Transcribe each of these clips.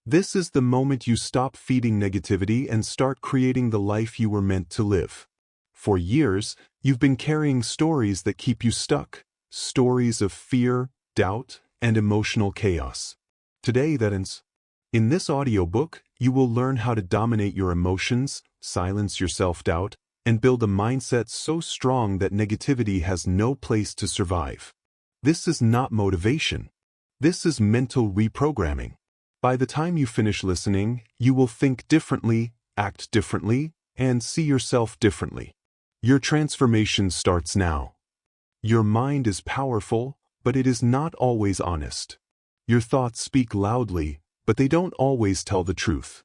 This is the moment you stop feeding negativity and start creating the life you were meant to live. For years, you've been carrying stories that keep you stuck, stories of fear, doubt, and emotional chaos. Today, that ends. In this audiobook, you will learn how to dominate your emotions, silence your self-doubt, and build a mindset so strong that negativity has no place to survive. This is not motivation. This is mental reprogramming. By the time you finish listening, you will think differently, act differently, and see yourself differently. Your transformation starts now. Your mind is powerful, but it is not always honest. Your thoughts speak loudly, but they don't always tell the truth.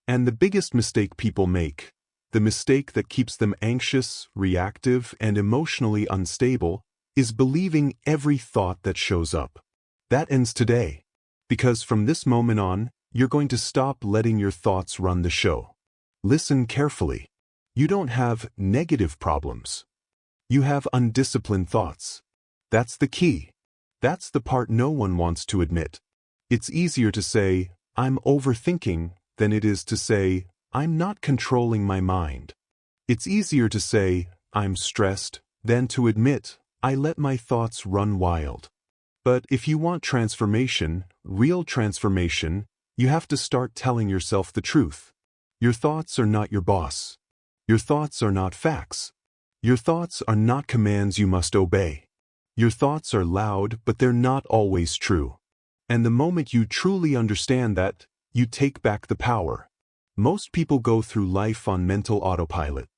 And the biggest mistake people make, the mistake that keeps them anxious, reactive, and emotionally unstable, is believing every thought that shows up. That ends today. Because from this moment on, you're going to stop letting your thoughts run the show. Listen carefully. You don't have negative problems. You have undisciplined thoughts. That's the key. That's the part no one wants to admit. It's easier to say, I'm overthinking, than it is to say, I'm not controlling my mind. It's easier to say, I'm stressed, than to admit, I let my thoughts run wild. But if you want transformation, real transformation, you have to start telling yourself the truth. Your thoughts are not your boss. Your thoughts are not facts. Your thoughts are not commands you must obey. Your thoughts are loud, but they're not always true. And the moment you truly understand that, you take back the power. Most people go through life on mental autopilot.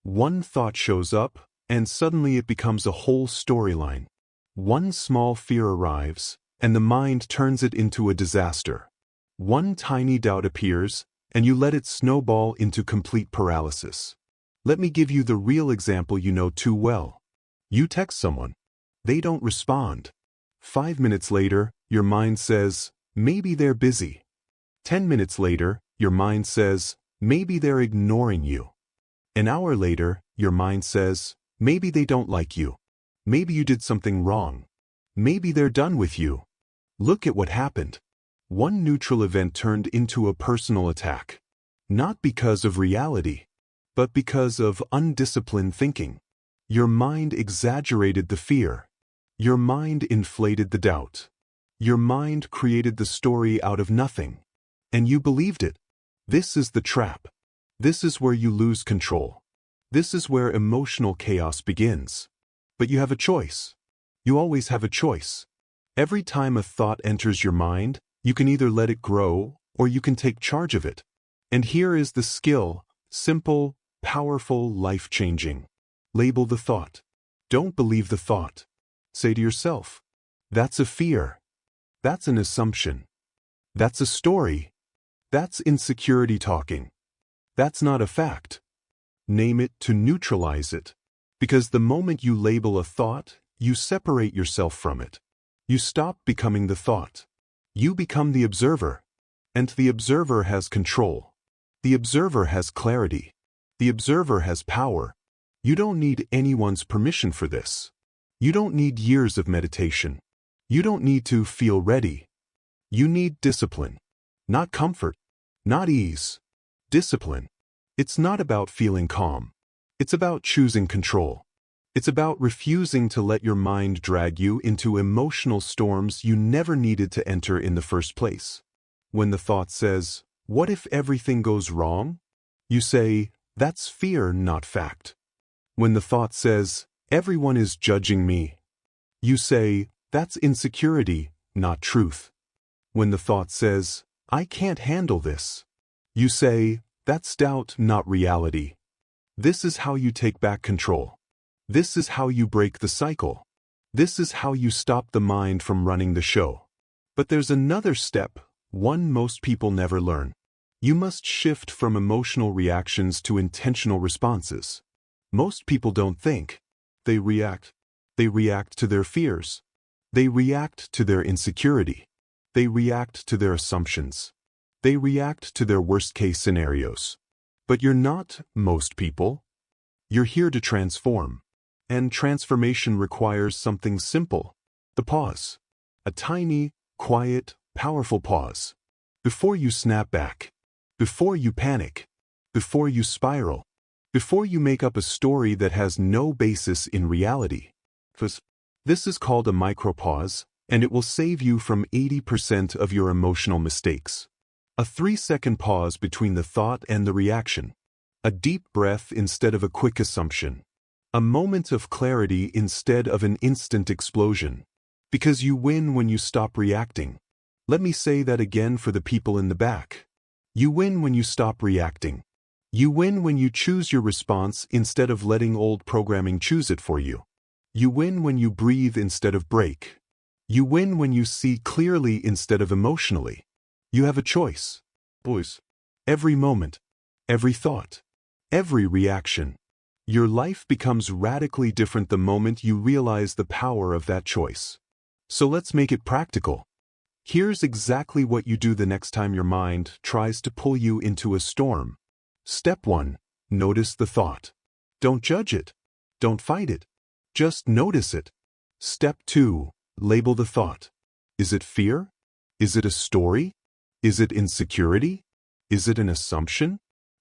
One thought shows up, and suddenly it becomes a whole storyline. One small fear arrives, and the mind turns it into a disaster. One tiny doubt appears, and you let it snowball into complete paralysis. Let me give you the real example you know too well. You text someone. They don't respond. 5 minutes later, your mind says, maybe they're busy. 10 minutes later, your mind says, maybe they're ignoring you. An hour later, your mind says, maybe they don't like you. Maybe you did something wrong. Maybe they're done with you. Look at what happened. One neutral event turned into a personal attack. Not because of reality, but because of undisciplined thinking. Your mind exaggerated the fear. Your mind inflated the doubt. Your mind created the story out of nothing. And you believed it. This is the trap. This is where you lose control. This is where emotional chaos begins. But you have a choice. You always have a choice. Every time a thought enters your mind, you can either let it grow, or you can take charge of it. And here is the skill, simple, powerful, life-changing. Label the thought. Don't believe the thought. Say to yourself, that's a fear. That's an assumption. That's a story. That's insecurity talking. That's not a fact. Name it to neutralize it. Because the moment you label a thought, you separate yourself from it. You stop becoming the thought. You become the observer. And the observer has control. The observer has clarity. The observer has power. You don't need anyone's permission for this. You don't need years of meditation. You don't need to feel ready. You need discipline. Not comfort. Not ease. Discipline. It's not about feeling calm. It's about choosing control. It's about refusing to let your mind drag you into emotional storms you never needed to enter in the first place. When the thought says, what if everything goes wrong? You say, that's fear, not fact. When the thought says, everyone is judging me, you say, that's insecurity, not truth. When the thought says, I can't handle this, you say, that's doubt, not reality. This is how you take back control. This is how you break the cycle. This is how you stop the mind from running the show. But there's another step, one most people never learn. You must shift from emotional reactions to intentional responses. Most people don't think. They react. They react to their fears. They react to their insecurity. They react to their assumptions. They react to their worst-case scenarios. But you're not most people. You're here to transform. And transformation requires something simple. The pause. A tiny, quiet, powerful pause. before you snap back, before you panic, before you spiral, before you make up a story that has no basis in reality. This is called a micropause, and it will save you from 80% of your emotional mistakes. A 3-second pause between the thought and the reaction. A deep breath instead of a quick assumption. A moment of clarity instead of an instant explosion. Because you win when you stop reacting. Let me say that again for the people in the back. You win when you stop reacting. You win when you choose your response instead of letting old programming choose it for you. You win when you breathe instead of break. You win when you see clearly instead of emotionally. You have a choice. Boys. Every moment, every thought, every reaction. Your life becomes radically different the moment you realize the power of that choice. So let's make it practical. Here's exactly what you do the next time your mind tries to pull you into a storm. Step 1. Notice the thought. Don't judge it. Don't fight it. Just notice it. Step 2. Label the thought. Is it fear? Is it a story? Is it insecurity? Is it an assumption?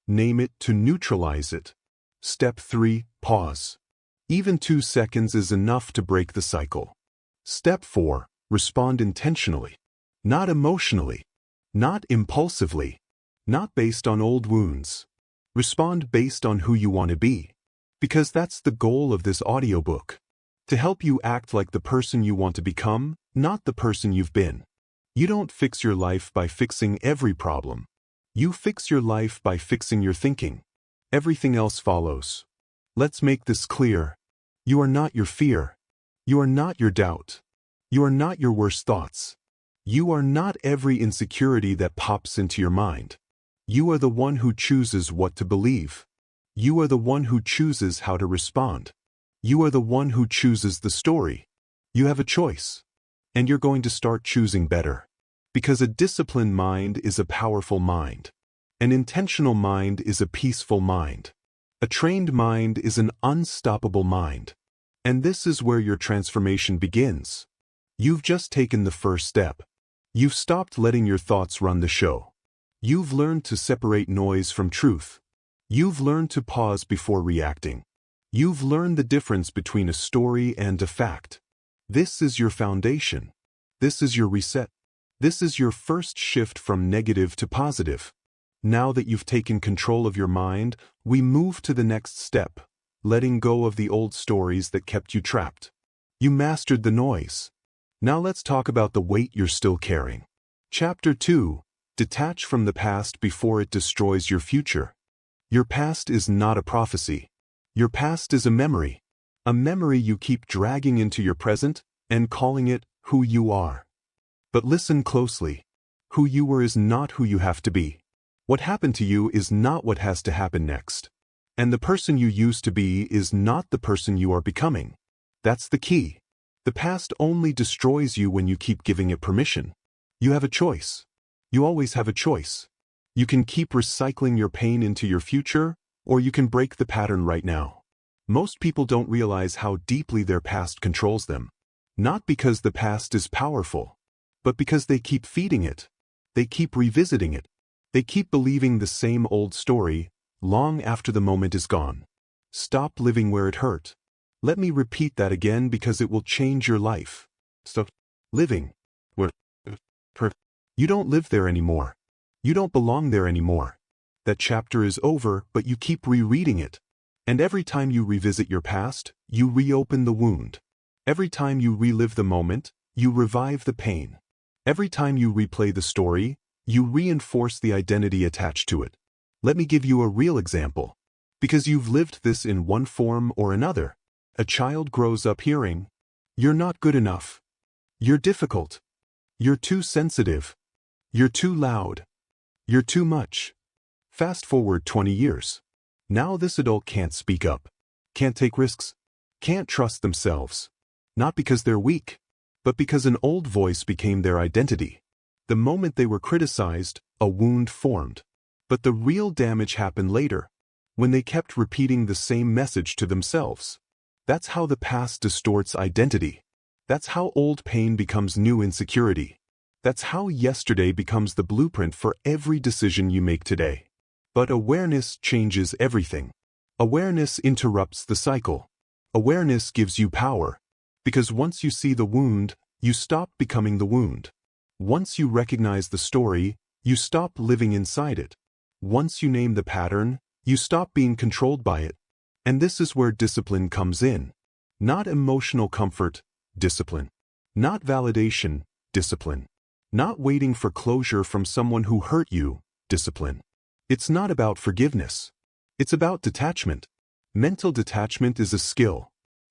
Name it to neutralize it. Step 3. Pause. Even 2 seconds is enough to break the cycle. Step 4. Respond intentionally. Not emotionally. Not impulsively. Not based on old wounds. Respond based on who you want to be. Because that's the goal of this audiobook. To help you act like the person you want to become, not the person you've been. You don't fix your life by fixing every problem. You fix your life by fixing your thinking. Everything else follows. Let's make this clear. You are not your fear. You are not your doubt. You are not your worst thoughts. You are not every insecurity that pops into your mind. You are the one who chooses what to believe. You are the one who chooses how to respond. You are the one who chooses the story. You have a choice. And you're going to start choosing better. Because a disciplined mind is a powerful mind. An intentional mind is a peaceful mind. A trained mind is an unstoppable mind. And this is where your transformation begins. You've just taken the first step. You've stopped letting your thoughts run the show. You've learned to separate noise from truth. You've learned to pause before reacting. You've learned the difference between a story and a fact. This is your foundation. This is your reset. This is your first shift from negative to positive. Now that you've taken control of your mind, we move to the next step, letting go of the old stories that kept you trapped. You mastered the noise. Now let's talk about the weight you're still carrying. Chapter 2. Detach from the past before it destroys your future. Your past is not a prophecy. Your past is a memory you keep dragging into your present and calling it who you are. But listen closely. Who you were is not who you have to be. What happened to you is not what has to happen next. And the person you used to be is not the person you are becoming. That's the key. The past only destroys you when you keep giving it permission. You have a choice. You always have a choice. You can keep recycling your pain into your future, or you can break the pattern right now. Most people don't realize how deeply their past controls them. Not because the past is powerful, but because they keep feeding it. They keep revisiting it. They keep believing the same old story, long after the moment is gone. Stop living where it hurt. Let me repeat that again because it will change your life. Stop living where it hurt. You don't live there anymore. You don't belong there anymore. That chapter is over, but you keep rereading it. And every time you revisit your past, you reopen the wound. Every time you relive the moment, you revive the pain. Every time you replay the story, you reinforce the identity attached to it. Let me give you a real example. Because you've lived this in one form or another. A child grows up hearing, "You're not good enough. You're difficult. You're too sensitive. You're too loud. You're too much." Fast forward 20 years. Now this adult can't speak up, can't take risks, can't trust themselves. Not because they're weak, but because an old voice became their identity. The moment they were criticized, a wound formed. But the real damage happened later, when they kept repeating the same message to themselves. That's how the past distorts identity. That's how old pain becomes new insecurity. That's how yesterday becomes the blueprint for every decision you make today. But awareness changes everything. Awareness interrupts the cycle. Awareness gives you power. Because once you see the wound, you stop becoming the wound. Once you recognize the story, you stop living inside it. Once you name the pattern, you stop being controlled by it. And this is where discipline comes in. Not emotional comfort, discipline. Not validation, discipline. Not waiting for closure from someone who hurt you, discipline. It's not about forgiveness. It's about detachment. Mental detachment is a skill.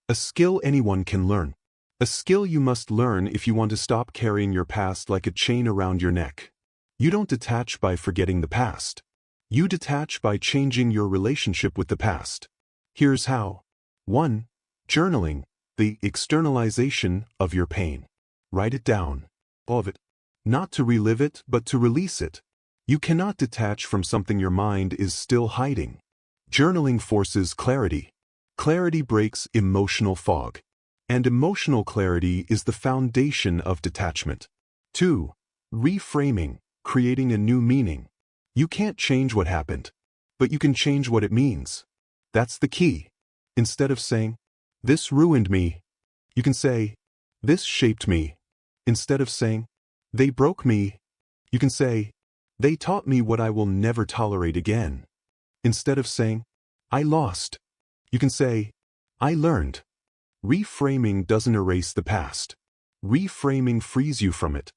A skill anyone can learn. A skill you must learn if you want to stop carrying your past like a chain around your neck. You don't detach by forgetting the past. You detach by changing your relationship with the past. Here's how. 1. Journaling, the externalization of your pain. Write it down. All of it. Not to relive it, but to release it. You cannot detach from something your mind is still hiding. Journaling forces clarity. Clarity breaks emotional fog. And emotional clarity is the foundation of detachment. 2. Reframing, creating a new meaning. You can't change what happened, but you can change what it means. That's the key. Instead of saying, "This ruined me," you can say, "This shaped me." Instead of saying, "They broke me," you can say, "They taught me what I will never tolerate again." Instead of saying, "I lost," you can say, "I learned." Reframing doesn't erase the past. Reframing frees you from it.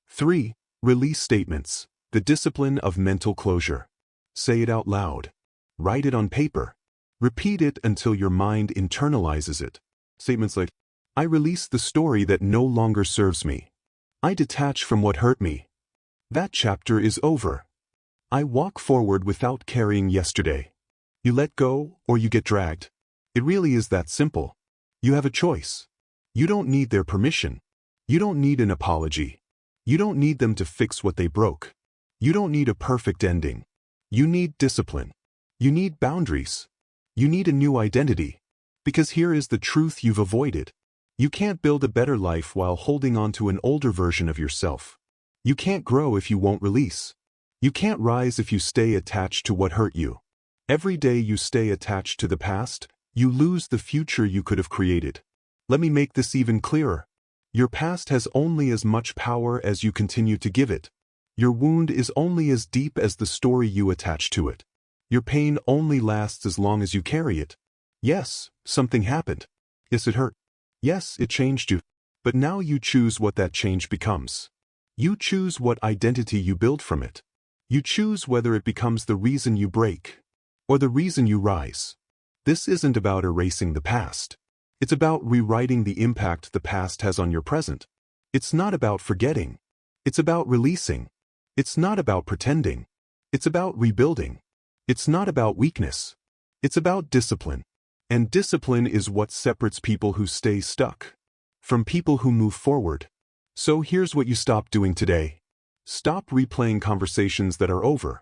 3. Release statements, the discipline of mental closure. Say it out loud. Write it on paper. Repeat it until your mind internalizes it. Statements like, "I release the story that no longer serves me. I detach from what hurt me. That chapter is over. I walk forward without carrying yesterday." You let go or you get dragged. It really is that simple. You have a choice. You don't need their permission. You don't need an apology. You don't need them to fix what they broke. You don't need a perfect ending. You need discipline. You need boundaries. You need a new identity. Because here is the truth you've avoided. You can't build a better life while holding on to an older version of yourself. You can't grow if you won't release. You can't rise if you stay attached to what hurt you. Every day you stay attached to the past, you lose the future you could have created. Let me make this even clearer. Your past has only as much power as you continue to give it. Your wound is only as deep as the story you attach to it. Your pain only lasts as long as you carry it. Yes, something happened. Yes, it hurt. Yes, it changed you. But now you choose what that change becomes. You choose what identity you build from it. You choose whether it becomes the reason you break or the reason you rise. This isn't about erasing the past. It's about rewriting the impact the past has on your present. It's not about forgetting. It's about releasing. It's not about pretending. It's about rebuilding. It's not about weakness. It's about discipline. And discipline is what separates people who stay stuck from people who move forward. So here's what you stop doing today. Stop replaying conversations that are over.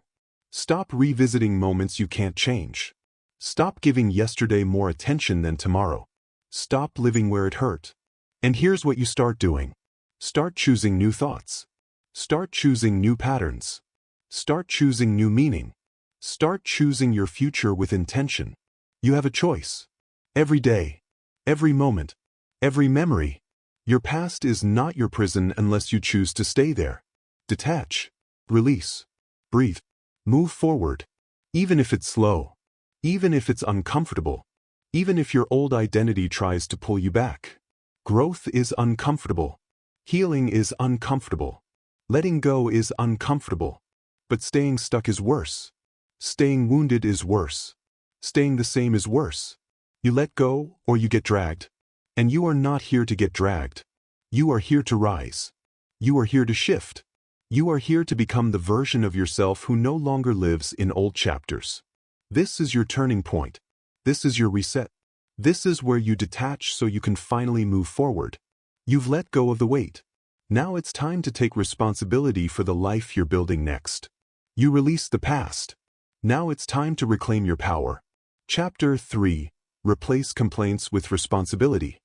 Stop revisiting moments you can't change. Stop giving yesterday more attention than tomorrow. Stop living where it hurt. And here's what you start doing. Start choosing new thoughts. Start choosing new patterns. Start choosing new meaning. Start choosing your future with intention. You have a choice. Every day, every moment, every memory. Your past is not your prison unless you choose to stay there. Detach. Release. Breathe. Move forward. Even if it's slow. Even if it's uncomfortable. Even if your old identity tries to pull you back. Growth is uncomfortable. Healing is uncomfortable. Letting go is uncomfortable. But staying stuck is worse. Staying wounded is worse. Staying the same is worse. You let go or you get dragged. And you are not here to get dragged. You are here to rise. You are here to shift. You are here to become the version of yourself who no longer lives in old chapters. This is your turning point. This is your reset. This is where you detach so you can finally move forward. You've let go of the weight. Now it's time to take responsibility for the life you're building next. You release the past. Now it's time to reclaim your power. Chapter 3. Replace complaints with responsibility.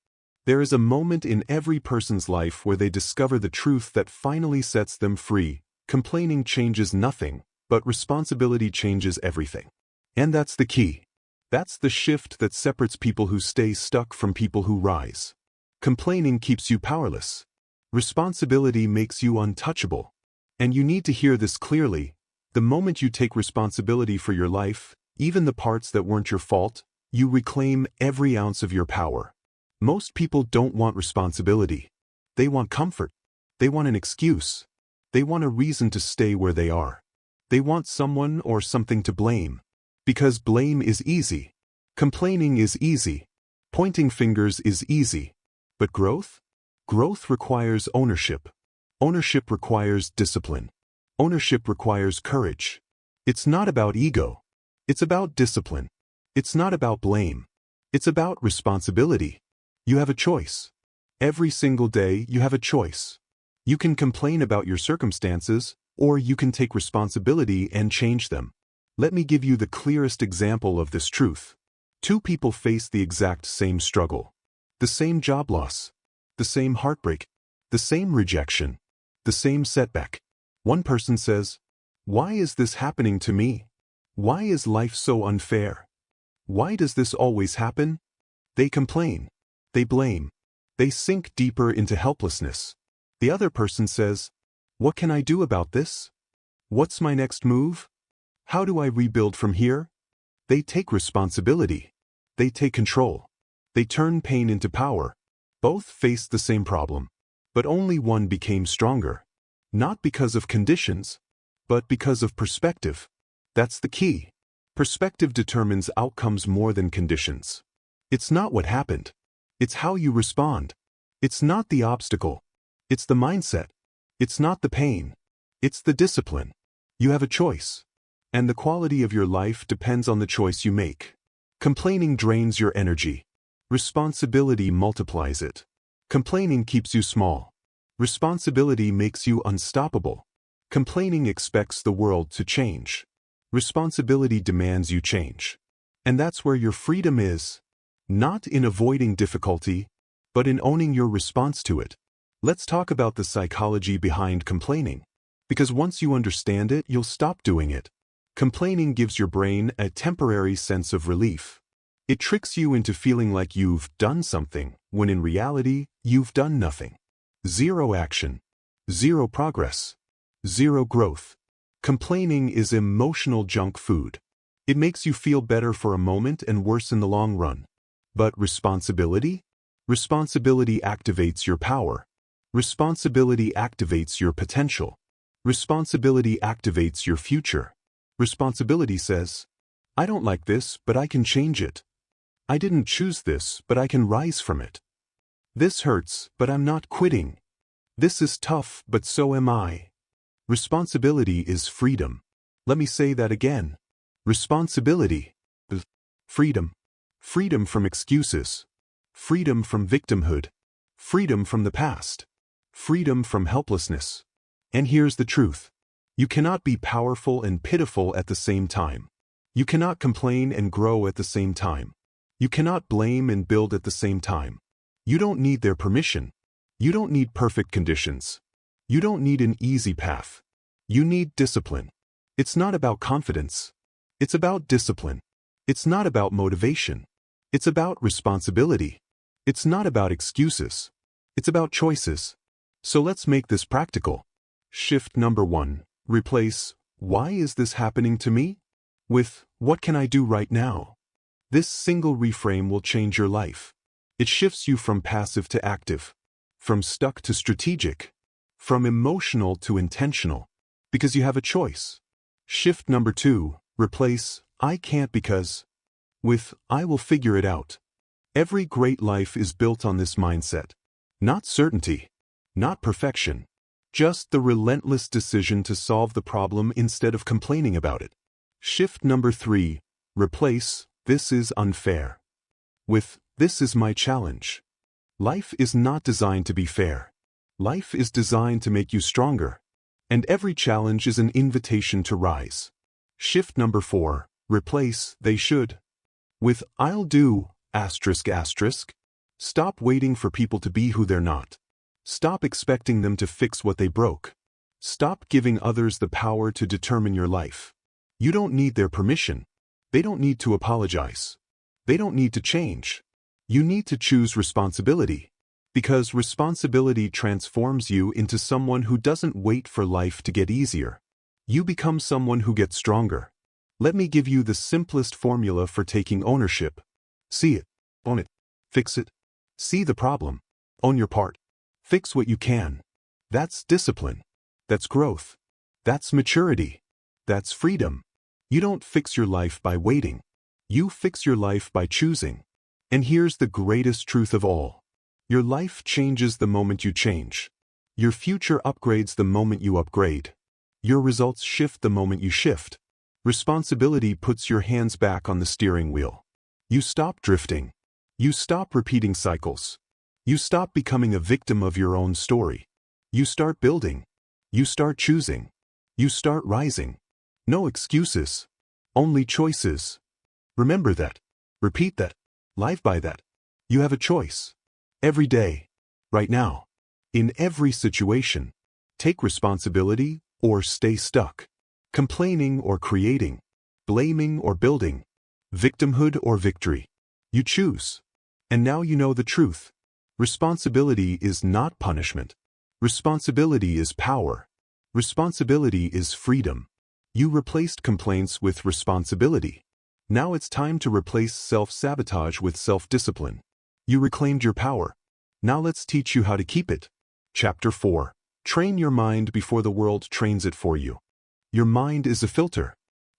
There is a moment in every person's life where they discover the truth that finally sets them free. Complaining changes nothing, but responsibility changes everything. And that's the key. That's the shift that separates people who stay stuck from people who rise. Complaining keeps you powerless. Responsibility makes you untouchable. And you need to hear this clearly. The moment you take responsibility for your life, even the parts that weren't your fault, you reclaim every ounce of your power. Most people don't want responsibility. They want comfort. They want an excuse. They want a reason to stay where they are. They want someone or something to blame. Because blame is easy. Complaining is easy. Pointing fingers is easy. But growth? Growth requires ownership. Ownership requires discipline. Ownership requires courage. It's not about ego. It's about discipline. It's not about blame. It's about responsibility. You have a choice. Every single day you have a choice. You can complain about your circumstances, or you can take responsibility and change them. Let me give you the clearest example of this truth. Two people face the exact same struggle. The same job loss. The same heartbreak. The same rejection. The same setback. One person says, "Why is this happening to me? Why is life so unfair? Why does this always happen?" They complain. They blame. They sink deeper into helplessness. The other person says, "What can I do about this? What's my next move? How do I rebuild from here?" They take responsibility. They take control. They turn pain into power. Both faced the same problem, but only one became stronger. Not because of conditions, but because of perspective. That's the key. Perspective determines outcomes more than conditions. It's not what happened. It's how you respond. It's not the obstacle. It's the mindset. It's not the pain. It's the discipline. You have a choice. And the quality of your life depends on the choice you make. Complaining drains your energy. Responsibility multiplies it. Complaining keeps you small. Responsibility makes you unstoppable. Complaining expects the world to change. Responsibility demands you change. And that's where your freedom is. Not in avoiding difficulty, but in owning your response to it. Let's talk about the psychology behind complaining. Because once you understand it, you'll stop doing it. Complaining gives your brain a temporary sense of relief. It tricks you into feeling like you've done something, when in reality, you've done nothing. Zero action. Zero progress. Zero growth. Complaining is emotional junk food. It makes you feel better for a moment and worse in the long run. But responsibility? Responsibility activates your power. Responsibility activates your potential. Responsibility activates your future. Responsibility says, "I don't like this, but I can change it. I didn't choose this, but I can rise from it. This hurts, but I'm not quitting. This is tough, but so am I." Responsibility is freedom. Let me say that again. Responsibility. Freedom. Freedom from excuses. Freedom from victimhood. Freedom from the past. Freedom from helplessness. And here's the truth. You cannot be powerful and pitiful at the same time. You cannot complain and grow at the same time. You cannot blame and build at the same time. You don't need their permission. You don't need perfect conditions. You don't need an easy path. You need discipline. It's not about confidence. It's about discipline. It's not about motivation. It's about responsibility. It's not about excuses. It's about choices. So let's make this practical. Shift number 1. Replace, "Why is this happening to me?" with, "What can I do right now?" This single reframe will change your life. It shifts you from passive to active, from stuck to strategic, from emotional to intentional, because you have a choice. Shift number 2. Replace, "I can't because," with, "I will figure it out." Every great life is built on this mindset. Not certainty, not perfection, just the relentless decision to solve the problem instead of complaining about it. Shift number 3. Replace, "This is unfair," with, "This is my challenge." Life is not designed to be fair. Life is designed to make you stronger. And every challenge is an invitation to rise. Shift number 4. Replace, "They should," with, "I'll do," ***. Stop waiting for people to be who they're not. Stop expecting them to fix what they broke. Stop giving others the power to determine your life. You don't need their permission. They don't need to apologize. They don't need to change. You need to choose responsibility. Because responsibility transforms you into someone who doesn't wait for life to get easier. You become someone who gets stronger. Let me give you the simplest formula for taking ownership. See it. Own it. Fix it. See the problem. Own your part. Fix what you can. That's discipline. That's growth. That's maturity. That's freedom. You don't fix your life by waiting. You fix your life by choosing. And here's the greatest truth of all. Your life changes the moment you change. Your future upgrades the moment you upgrade. Your results shift the moment you shift. Responsibility puts your hands back on the steering wheel. You stop drifting. You stop repeating cycles. You stop becoming a victim of your own story. You start building. You start choosing. You start rising. No excuses. Only choices. Remember that. Repeat that. Live by that. You have a choice. Every day. Right now. In every situation. Take responsibility or stay stuck. Complaining or creating. Blaming or building. Victimhood or victory. You choose. And now you know the truth. Responsibility is not punishment. Responsibility is power. Responsibility is freedom. You replaced complaints with responsibility. Now it's time to replace self-sabotage with self-discipline. You reclaimed your power. Now let's teach you how to keep it. Chapter 4. Train your mind before the world trains it for you. Your mind is a filter,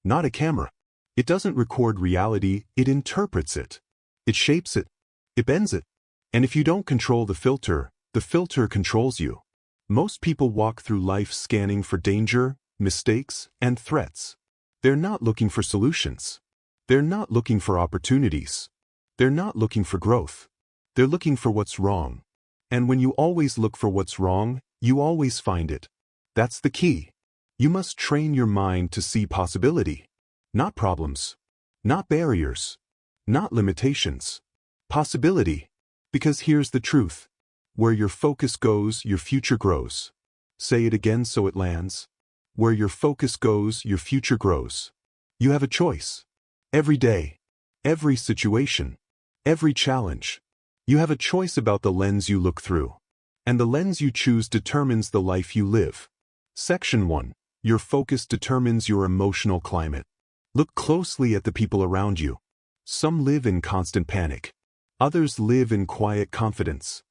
not a camera. It doesn't record reality, it interprets it. It shapes it. It bends it. And if you don't control the filter controls you. Most people walk through life scanning for danger, mistakes, and threats. They're not looking for solutions. They're not looking for opportunities. They're not looking for growth. They're looking for what's wrong. And when you always look for what's wrong, you always find it. That's the key. You must train your mind to see possibility. Not problems. Not barriers. Not limitations. Possibility. Because here's the truth. Where your focus goes, your future grows. Say it again so it lands. Where your focus goes, your future grows. You have a choice. Every day. Every situation. Every challenge. You have a choice about the lens you look through. And the lens you choose determines the life you live. Section 1. Your focus determines your emotional climate. Look closely at the people around you. Some live in constant panic. Others live in quiet confidence.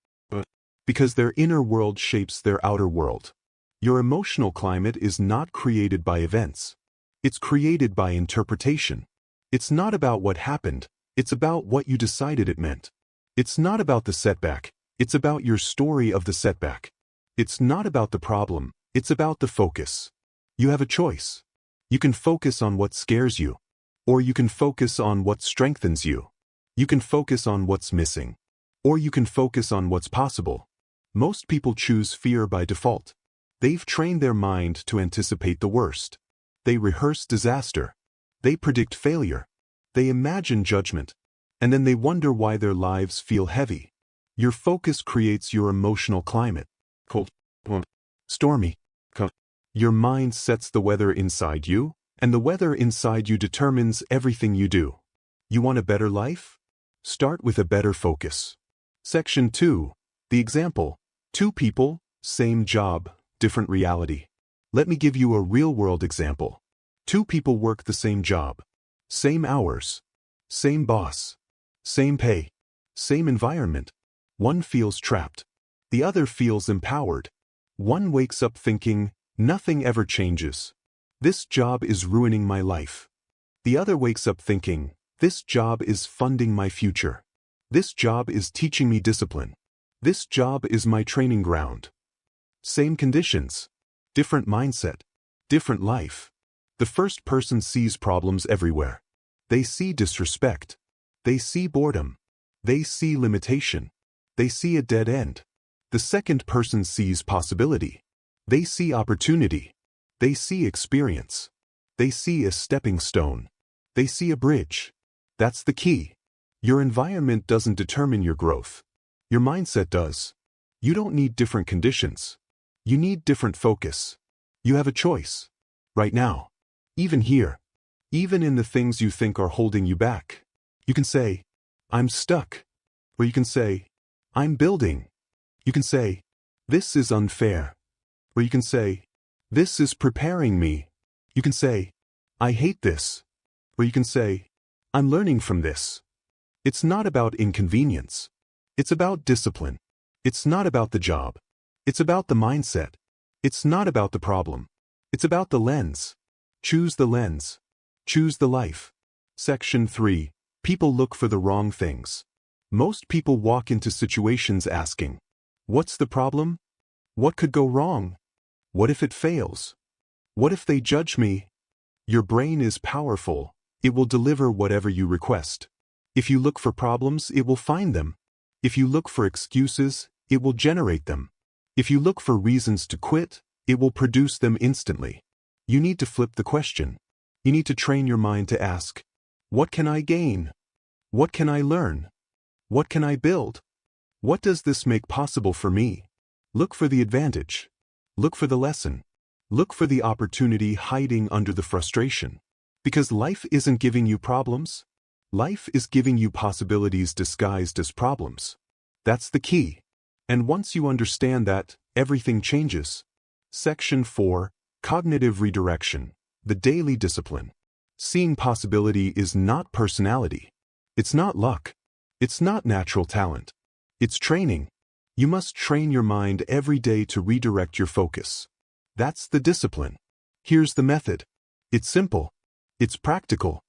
Because their inner world shapes their outer world. Your emotional climate is not created by events. It's created by interpretation. It's not about what happened, it's about what you decided it meant. It's not about the setback, it's about your story of the setback. It's not about the problem, it's about the focus. You have a choice. You can focus on what scares you. Or you can focus on what strengthens you. You can focus on what's missing. Or you can focus on what's possible. Most people choose fear by default. They've trained their mind to anticipate the worst. They rehearse disaster. They predict failure. They imagine judgment. And then they wonder why their lives feel heavy. Your focus creates your emotional climate. Cold, stormy. Your mind sets the weather inside you, and the weather inside you determines everything you do. You want a better life? Start with a better focus. Section 2. The example. 2 people, same job, different reality. Let me give you a real-world example. 2 people work the same job. Same hours. Same boss. Same pay. Same environment. One feels trapped. The other feels empowered. One wakes up thinking, nothing ever changes. This job is ruining my life. The other wakes up thinking, this job is funding my future. This job is teaching me discipline. This job is my training ground. Same conditions. Different mindset. Different life. The first person sees problems everywhere. They see disrespect. They see boredom. They see limitation. They see a dead end. The second person sees possibility. They see opportunity. They see experience. They see a stepping stone. They see a bridge. That's the key. Your environment doesn't determine your growth. Your mindset does. You don't need different conditions. You need different focus. You have a choice. Right now. Even here. Even in the things you think are holding you back. You can say, I'm stuck. Or you can say, I'm building. You can say, this is unfair. Or you can say, this is preparing me. You can say, I hate this. Or you can say, I'm learning from this. It's not about inconvenience. It's about discipline. It's not about the job. It's about the mindset. It's not about the problem. It's about the lens. Choose the lens. Choose the life. Section 3. People look for the wrong things. Most people walk into situations asking, what's the problem? What could go wrong? What if it fails? What if they judge me? Your brain is powerful. It will deliver whatever you request. If you look for problems, it will find them. If you look for excuses, it will generate them. If you look for reasons to quit, it will produce them instantly. You need to flip the question. You need to train your mind to ask, what can I gain? What can I learn? What can I build? What does this make possible for me? Look for the advantage. Look for the lesson. Look for the opportunity hiding under the frustration. Because life isn't giving you problems. Life is giving you possibilities disguised as problems. That's the key. And once you understand that, everything changes. Section 4. Cognitive redirection. The daily discipline. Seeing possibility is not personality. It's not luck. It's not natural talent. It's training. You must train your mind every day to redirect your focus. That's the discipline. Here's the method. It's simple. It's practical.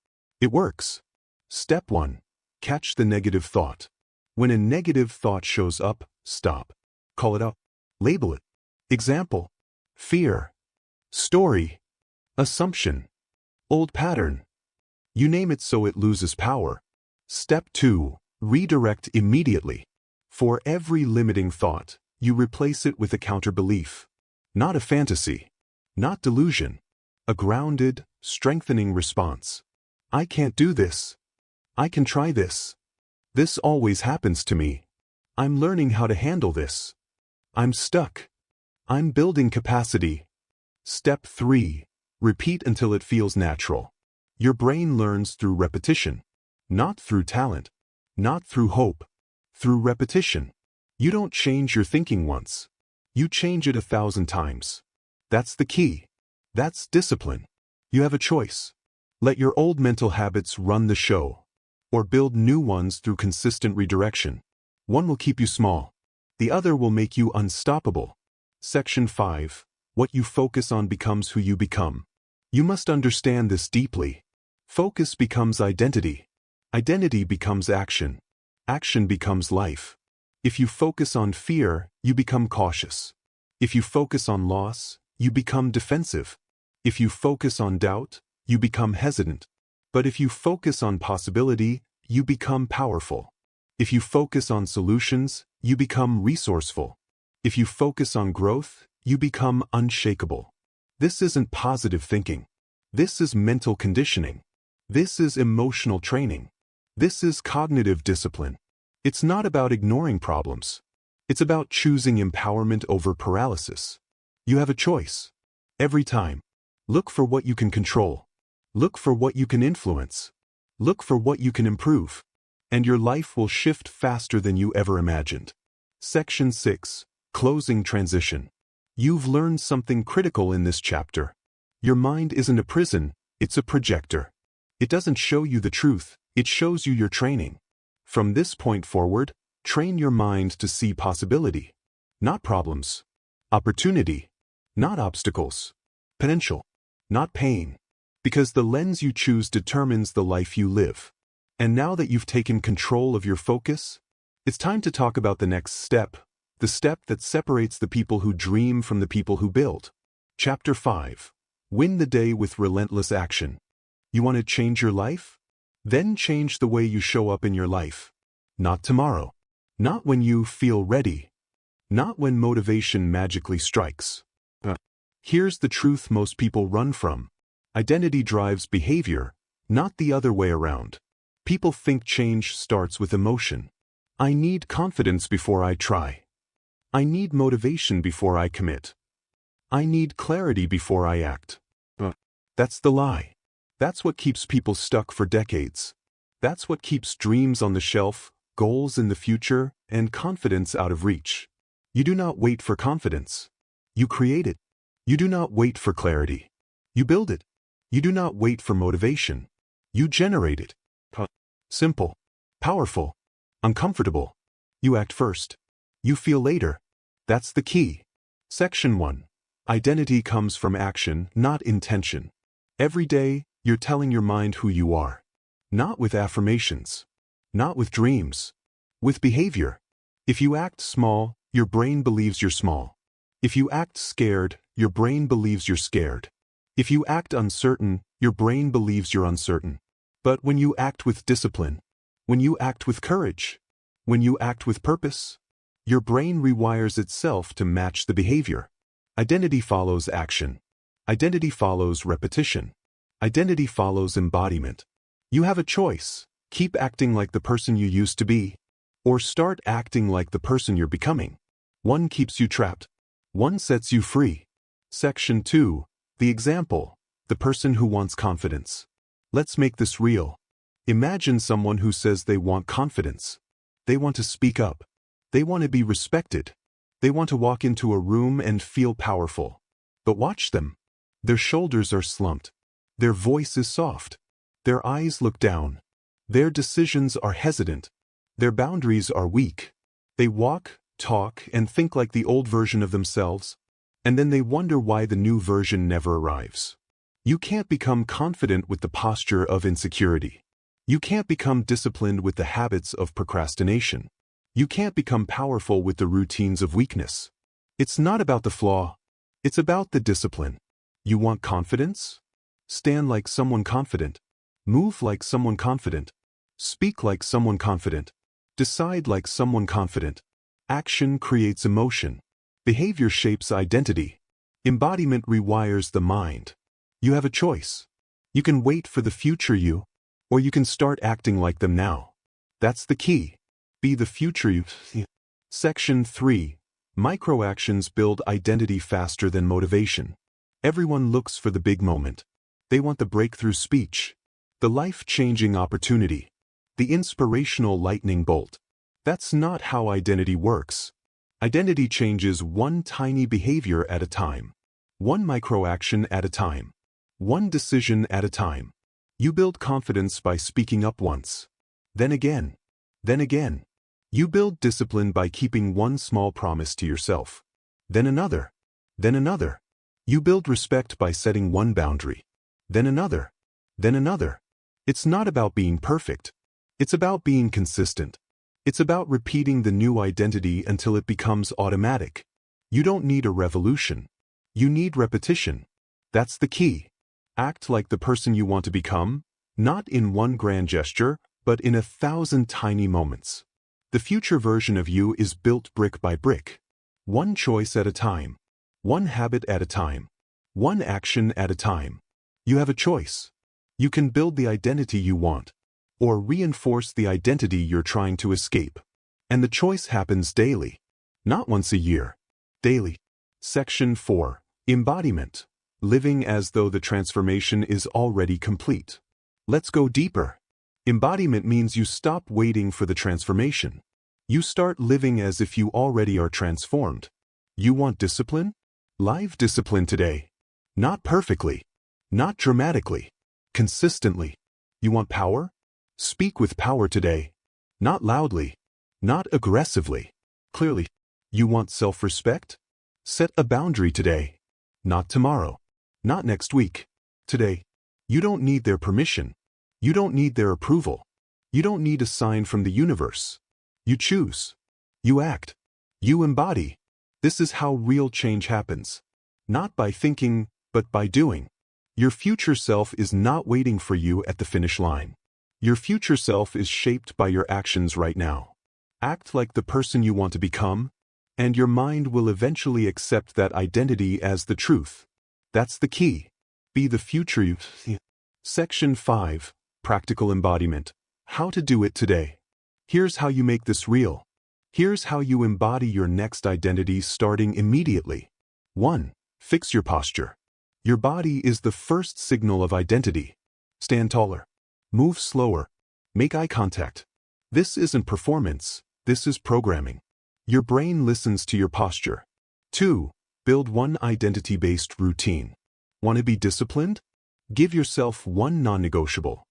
It works. Step 1. Catch the negative thought. When a negative thought shows up, stop. Call it up. Label it. Example. Fear. Story. Assumption. Old pattern. You name it so it loses power. Step 2. Redirect immediately. For every limiting thought, you replace it with a counter-belief. Not a fantasy. Not delusion. A grounded, strengthening response. I can't do this. I can try this. This always happens to me. I'm learning how to handle this. I'm stuck. I'm building capacity. Step 3. Repeat until it feels natural. Your brain learns through repetition. Not through talent. Not through hope. Through repetition. You don't change your thinking once. You change it 1,000 times. That's the key. That's discipline. You have a choice. Let your old mental habits run the show. Or build new ones through consistent redirection. One will keep you small. The other will make you unstoppable. Section 5. What you focus on becomes who you become. You must understand this deeply. Focus becomes identity. Identity becomes action. Action becomes life. If you focus on fear, you become cautious. If you focus on loss, you become defensive. If you focus on doubt, you become hesitant. But if you focus on possibility, you become powerful. If you focus on solutions, you become resourceful. If you focus on growth, you become unshakable. This isn't positive thinking. This is mental conditioning. This is emotional training. This is cognitive discipline. It's not about ignoring problems. It's about choosing empowerment over paralysis. You have a choice. Every time. Look for what you can control. Look for what you can influence. Look for what you can improve. And your life will shift faster than you ever imagined. Section 6. Closing transition. You've learned something critical in this chapter. Your mind isn't a prison, it's a projector. It doesn't show you the truth, it shows you your training. From this point forward, train your mind to see possibility. Not problems. Opportunity. Not obstacles. Potential. Not pain. Because the lens you choose determines the life you live. And now that you've taken control of your focus, it's time to talk about the next step, the step that separates the people who dream from the people who build. Chapter 5. Win the day with relentless action. You want to change your life? Then change the way you show up in your life. Not tomorrow. Not when you feel ready. Not when motivation magically strikes. Here's the truth most people run from. Identity drives behavior, not the other way around. People think change starts with emotion. I need confidence before I try. I need motivation before I commit. I need clarity before I act. That's the lie. That's what keeps people stuck for decades. That's what keeps dreams on the shelf, goals in the future, and confidence out of reach. You do not wait for confidence. You create it. You do not wait for clarity. You build it. You do not wait for motivation. You generate it. Simple. Powerful. Uncomfortable. You act first. You feel later. That's the key. Section 1. Identity comes from action, not intention. Every day, you're telling your mind who you are. Not with affirmations. Not with dreams. With behavior. If you act small, your brain believes you're small. If you act scared, your brain believes you're scared. If you act uncertain, your brain believes you're uncertain. But when you act with discipline, when you act with courage, when you act with purpose, your brain rewires itself to match the behavior. Identity follows action. Identity follows repetition. Identity follows embodiment. You have a choice. Keep acting like the person you used to be, or start acting like the person you're becoming. One keeps you trapped. One sets you free. Section 2. The example. The person who wants confidence. Let's make this real. Imagine someone who says they want confidence. They want to speak up. They want to be respected. They want to walk into a room and feel powerful. But watch them. Their shoulders are slumped. Their voice is soft. Their eyes look down. Their decisions are hesitant. Their boundaries are weak. They walk, talk, and think like the old version of themselves, and then they wonder why the new version never arrives. You can't become confident with the posture of insecurity. You can't become disciplined with the habits of procrastination. You can't become powerful with the routines of weakness. It's not about the flaw. It's about the discipline. You want confidence? Stand like someone confident. Move like someone confident. Speak like someone confident. Decide like someone confident. Action creates emotion. Behavior shapes identity. Embodiment rewires the mind. You have a choice. You can wait for the future you, or you can start acting like them now. That's the key. Be the future you. Section 3. Microactions build identity faster than motivation. Everyone looks for the big moment. They want the breakthrough speech, the life-changing opportunity, the inspirational lightning bolt. That's not how identity works. Identity changes one tiny behavior at a time. One microaction at a time. One decision at a time. You build confidence by speaking up once. Then again. Then again. You build discipline by keeping one small promise to yourself. Then another. Then another. You build respect by setting one boundary. Then another. Then another. It's not about being perfect. It's about being consistent. It's about repeating the new identity until it becomes automatic. You don't need a revolution. You need repetition. That's the key. Act like the person you want to become, not in one grand gesture, but in 1,000 tiny moments. The future version of you is built brick by brick. One choice at a time. One habit at a time. One action at a time. You have a choice. You can build the identity you want, or reinforce the identity you're trying to escape. And the choice happens daily. Not once a year. Daily. Section 4. Embodiment. Living as though the transformation is already complete. Let's go deeper. Embodiment means you stop waiting for the transformation. You start living as if you already are transformed. You want discipline? Live discipline today. Not perfectly. Not dramatically. Consistently. You want power? Speak with power today. Not loudly. Not aggressively. Clearly. You want self-respect? Set a boundary today. Not tomorrow. Not next week. Today. You don't need their permission. You don't need their approval. You don't need a sign from the universe. You choose. You act. You embody. This is how real change happens. Not by thinking, but by doing. Your future self is not waiting for you at the finish line. Your future self is shaped by your actions right now. Act like the person you want to become, and your mind will eventually accept that identity as the truth. That's the key. Be the future you. Section 5. Practical embodiment. How to do it today. Here's how you make this real. Here's how you embody your next identity starting immediately. 1. Fix your posture. Your body is the first signal of identity. Stand taller. Move slower. Make eye contact. This isn't performance, this is programming. Your brain listens to your posture. 2. Build one identity-based routine. Want to be disciplined? Give yourself one non-negotiable.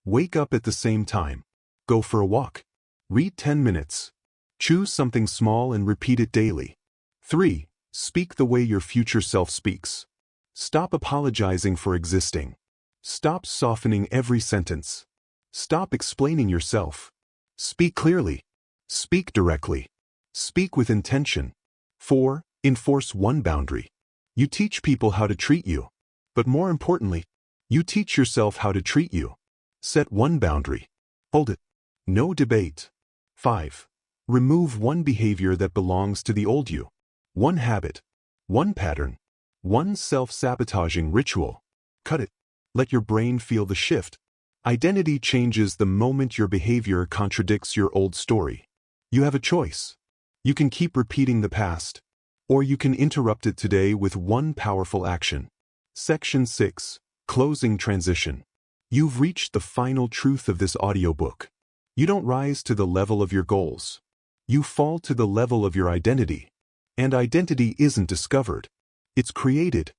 Wake up at the same time. Go for a walk. Read 10 minutes. Choose something small and repeat it daily. 3. Speak the way your future self speaks. Stop apologizing for existing. Stop softening every sentence. Stop explaining yourself. Speak clearly. Speak directly. Speak with intention. 4. Enforce one boundary. You teach people how to treat you. But more importantly, you teach yourself how to treat you. Set one boundary. Hold it. No debate. 5. Remove one behavior that belongs to the old you. One habit. One pattern. One self-sabotaging ritual. Cut it. Let your brain feel the shift. Identity changes the moment your behavior contradicts your old story. You have a choice. You can keep repeating the past, or you can interrupt it today with one powerful action. Section 6. Closing transition. You've reached the final truth of this audiobook. You don't rise to the level of your goals. You fall to the level of your identity. And identity isn't discovered. It's created.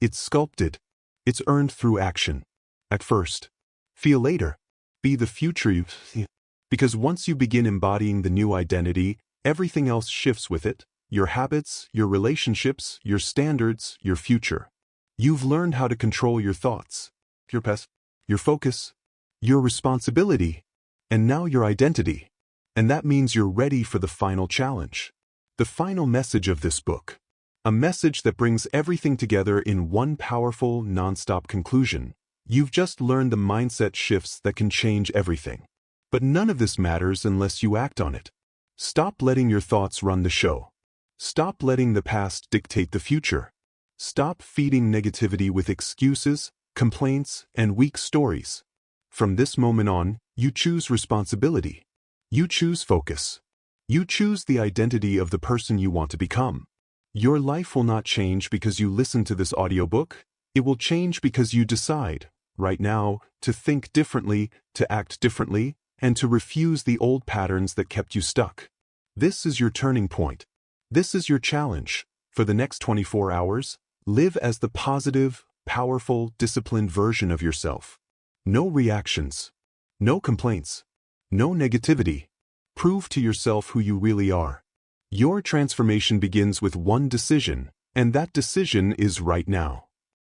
It's sculpted. It's earned through action. At first. Feel later. Be the future you see. Because once you begin embodying the new identity, everything else shifts with it. Your habits, your relationships, your standards, your future. You've learned how to control your thoughts, your past, your focus, your responsibility, and now your identity. And that means you're ready for the final challenge. The final message of this book. A message that brings everything together in one powerful, non-stop conclusion. You've just learned the mindset shifts that can change everything. But none of this matters unless you act on it. Stop letting your thoughts run the show. Stop letting the past dictate the future. Stop feeding negativity with excuses, complaints, and weak stories. From this moment on, you choose responsibility. You choose focus. You choose the identity of the person you want to become. Your life will not change because you listen to this audiobook. It will change because you decide, right now, to think differently, to act differently, and to refuse the old patterns that kept you stuck. This is your turning point. This is your challenge. For the next 24 hours, live as the positive, powerful, disciplined version of yourself. No reactions. No complaints. No negativity. Prove to yourself who you really are. Your transformation begins with one decision, and that decision is right now.